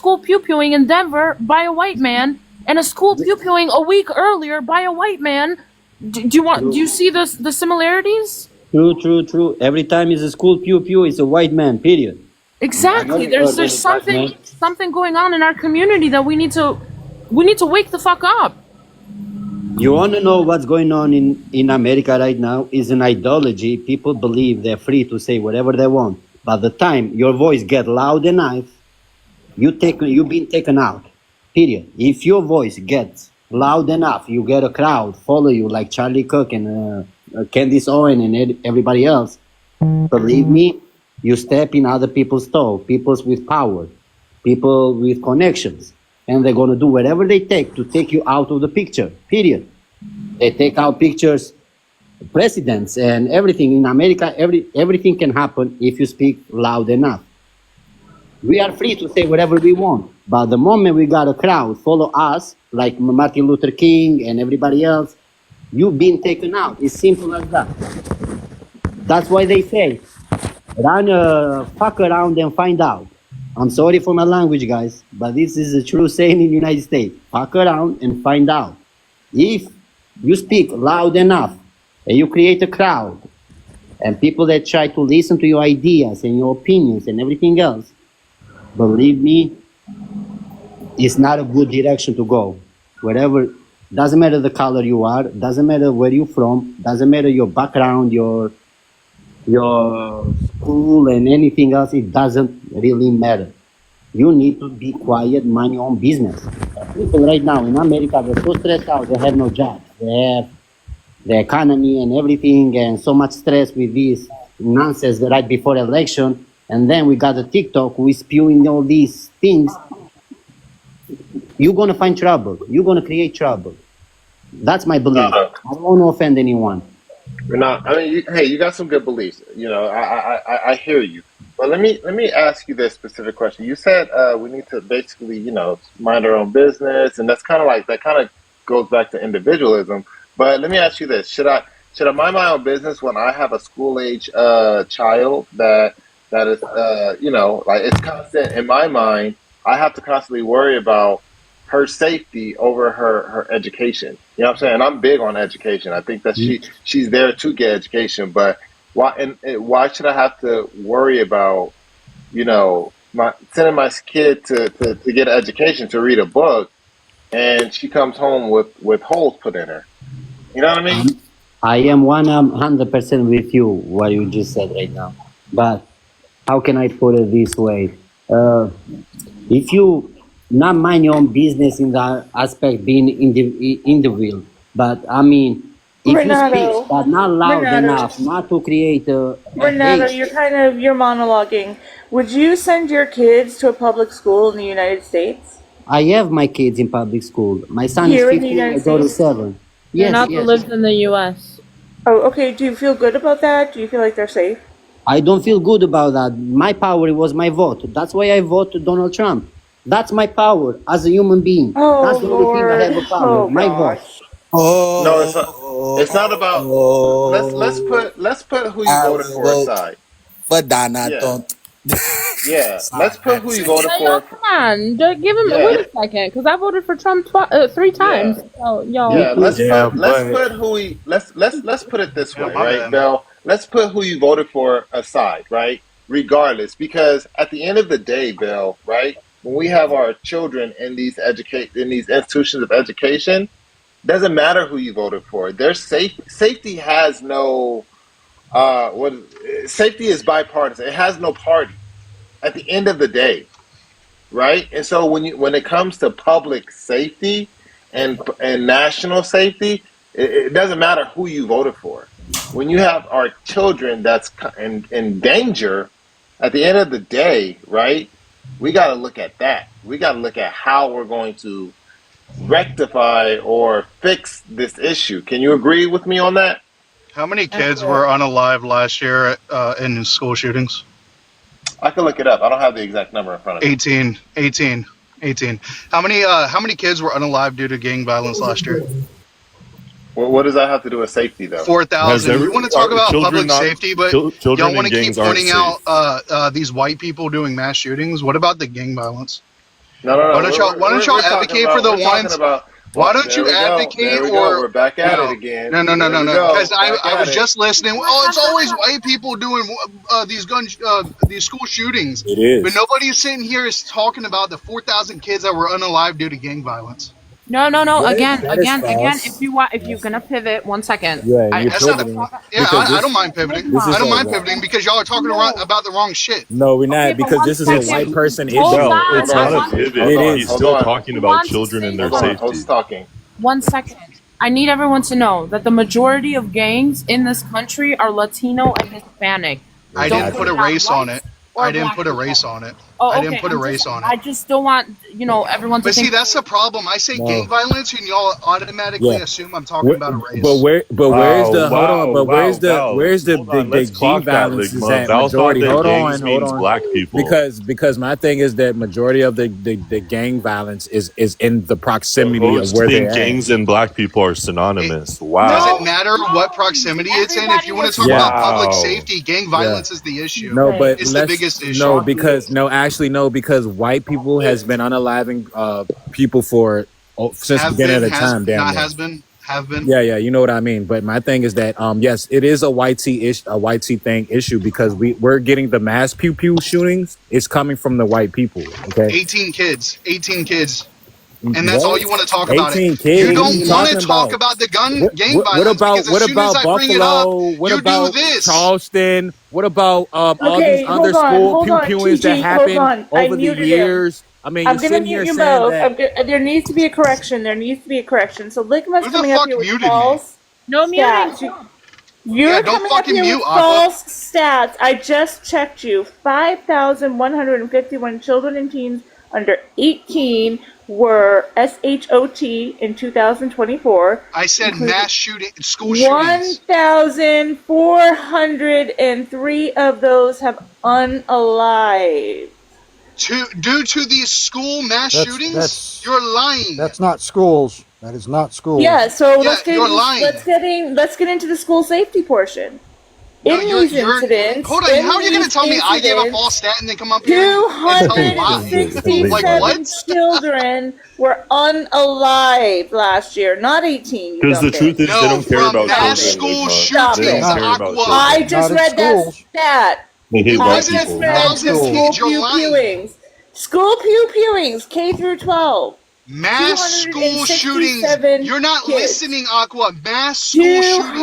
school pew-pewing in Denver by a white man and a school pew-pewing a week earlier by a white man. Do you see the similarities? True. Every time it's a school pew-pew, it's a white man, period. Exactly. There's something going on in our community that we need to wake the fuck up. You want to know what's going on in America right now? Is an ideology. People believe they're free to say whatever they want. By the time your voice gets loud enough, you've been taken out. Period. If your voice gets loud enough, you get a crowd follow you like Charlie Cook and Candace Owen and everybody else. Believe me, you step in other people's toe. People with power, people with connections. And they're going to do whatever they take to take you out of the picture, period. They take out pictures, presidents and everything in America. Everything can happen if you speak loud enough. We are free to say whatever we want. But the moment we got a crowd follow us, like Martin Luther King and everybody else, you've been taken out. It's simple as that. That's why they say, fuck around and find out. I'm sorry for my language, guys, but this is a true saying in the United States. Fuck around and find out. If you speak loud enough and you create a crowd and people that try to listen to your ideas and your opinions and everything else, believe me, it's not a good direction to go. Whatever, doesn't matter the color you are, doesn't matter where you're from, doesn't matter your background, your school and anything else, it doesn't really matter. You need to be quiet, mind your own business. People right now in America, they're so stressed out, they have no job. They have the economy and everything and so much stress with this nonsense right before election. And then we got the TikTok who is spewing all these things. You're going to find trouble. You're going to create trouble. That's my belief. I don't want to offend anyone. We're not. I mean, hey, you got some good beliefs. You know, I hear you. But let me ask you this specific question. You said we need to basically, you know, mind our own business, and that's kind of like that. Kind of goes back to individualism. But let me ask you this: should I mind my own business when I have a school age child that is you know, like it's constant in my mind? I have to constantly worry about her safety over her education. You know what I'm saying? And I'm big on education. I think that she's there to get education, but why should I have to worry about, you know, sending my kid to get an education, to read a book, and she comes home with holes put in her? You know what I mean? I am 100% with you, what you just said right now. But how can I put it this way? If you not mind your own business in the aspect being individual, but I mean, if Renato, you speak, but not loud enough, not to create a Renato, you're monologuing. Would you send your kids to a public school in the United States? I have my kids in public school. My son Here is in the 15, United I go to States? 7. Renato Yes. lives in the U.S. Oh, okay. Do you feel good about that? Do you feel like they're safe? I don't feel good about that. My power was my vote. That's why I vote Donald Trump. That's my power as a human being. Oh, That's the only thing I have a power. Oh, my gosh. vote. No, it's not about. Let's put who you voted for aside. For Donald Yeah. Trump. Yeah, let's put who you voted Yo, for. come on, give him wait a second, because I voted for Trump 3 times. So, yo, Yeah, let's put who we let's put it this way, right, Bell? Let's put who you voted for aside, right? Regardless, because at the end of the day, Bell, right? When we have our children in these institutions of education, doesn't matter who you voted for. There's safety has no safety is bipartisan. It has no party at the end of the day, right? And so when it comes to public safety and national safety, it doesn't matter who you voted for. When you have our children that's in danger, at the end of the day, right? We got to look at that. We got to look at how we're going to rectify or fix this issue. Can you agree with me on that? How many kids were unalive last year in school shootings? I can look it up. I don't have the exact number in front of me. 18. How many kids were unalive due to gang violence last year? Well, what does that have to do with safety, though? 4,000. You want to talk about public safety, but y'all want to keep pointing out these white people doing mass shootings. What about the gang violence? No, no, no. Why don't y'all advocate for the we're talking ones? about. Why don't There you we go. advocate There we or go. We're back at you it know? again. No. There we Because go. Back I at was it. just listening. Oh, it's always white people doing these school shootings, It but is. nobody sitting here is talking about the 4,000 kids that were unalive due to gang violence. No. Again. That is If false. if you're gonna pivot, 1 second. Yeah, you're That's not. pivoting Yeah, because I don't this mind pivoting. this I is don't a mind white. pivoting because y'all are talking about the wrong shit. No, we're Okay, not but because one this is a second. white person issue. Hold No, on. it's Hold not on. a pivot. Hold on. He's Hold still on. talking Who about wants to children say and their Hold on. safety. Who's talking? 1 second. I need everyone to know that the majority of gangs in this country are Latino and Hispanic. I Don't didn't put put a it on race on whites it. or I didn't black put a people. race on it. Oh, I okay. didn't put a race on I it. just don't want everyone to But see, think. that's the problem. I say gang No. violence, and y'all automatically Yeah. assume I'm talking about a race. But where's the hold on? But where's the Val. Hold on, the let's gang clock that, violence is Ligma. at Val thought majority? that Hold gangs on, hold means on. black people. Because my thing is that majority of the gang violence is in the The proximity of host where think they're at. gangs and black people are It synonymous. doesn't Wow. matter what proximity it's in. If you want to talk Yeah. about public Wow. safety, gang violence is the issue. No, Right. but It's the let's biggest issue. no because no, actually no, because white people has been unaliving people for since the Have beginning of been, the has time. Damn not near. has been, have been. Yeah, you know what I mean. But my thing is that yes, it is a white tee thing issue because we're getting the mass pew pew shootings. It's coming from the white people. Okay, 18 kids, and that's all you want to talk about. 18 kids. You What are don't you want to talking talk about? about the gang What violence about because as soon as I bring it Buffalo? up, What you about do this. Charleston? What about all Okay, these other hold on, school hold pew on, pewings that TG, hold happened on. I over the muted him. years? I mean, I'm you're gonna sitting mute here you saying both. that. There needs to be a correction. There needs to be a correction. So Ligma's Who the coming up fuck here with muted me? false No muting. stats. You're Yeah, don't coming up fucking here mute, with Aqua. false stats. I just checked you. 5,151 children and teens under 18 were SHOT in 2024. I said Including mass shooting, school shootings. 1,403 of those have unalive. Due to these school mass shootings, That's you're lying. that's not schools. That is not schools. Yeah, so Yeah, you're lying. let's get into the school safety portion. No, In these incidents, hold on. How are you going to tell me I gave a false stat and then come up here and tell a lie? Like 267 what? children were unalive last year, not 18. Because the truth is, they No, don't care from about mass children. school Ligma. Stop They it. don't care about Aqua. I children. just Not in read that schools. stat. They hate It white wasn't people. Read the 1,000 school kids. You're pew lying. pewings. School pew pewings, K through 12. Mass school shootings. 267 You're not kids. listening, Aqua. Mass school shootings.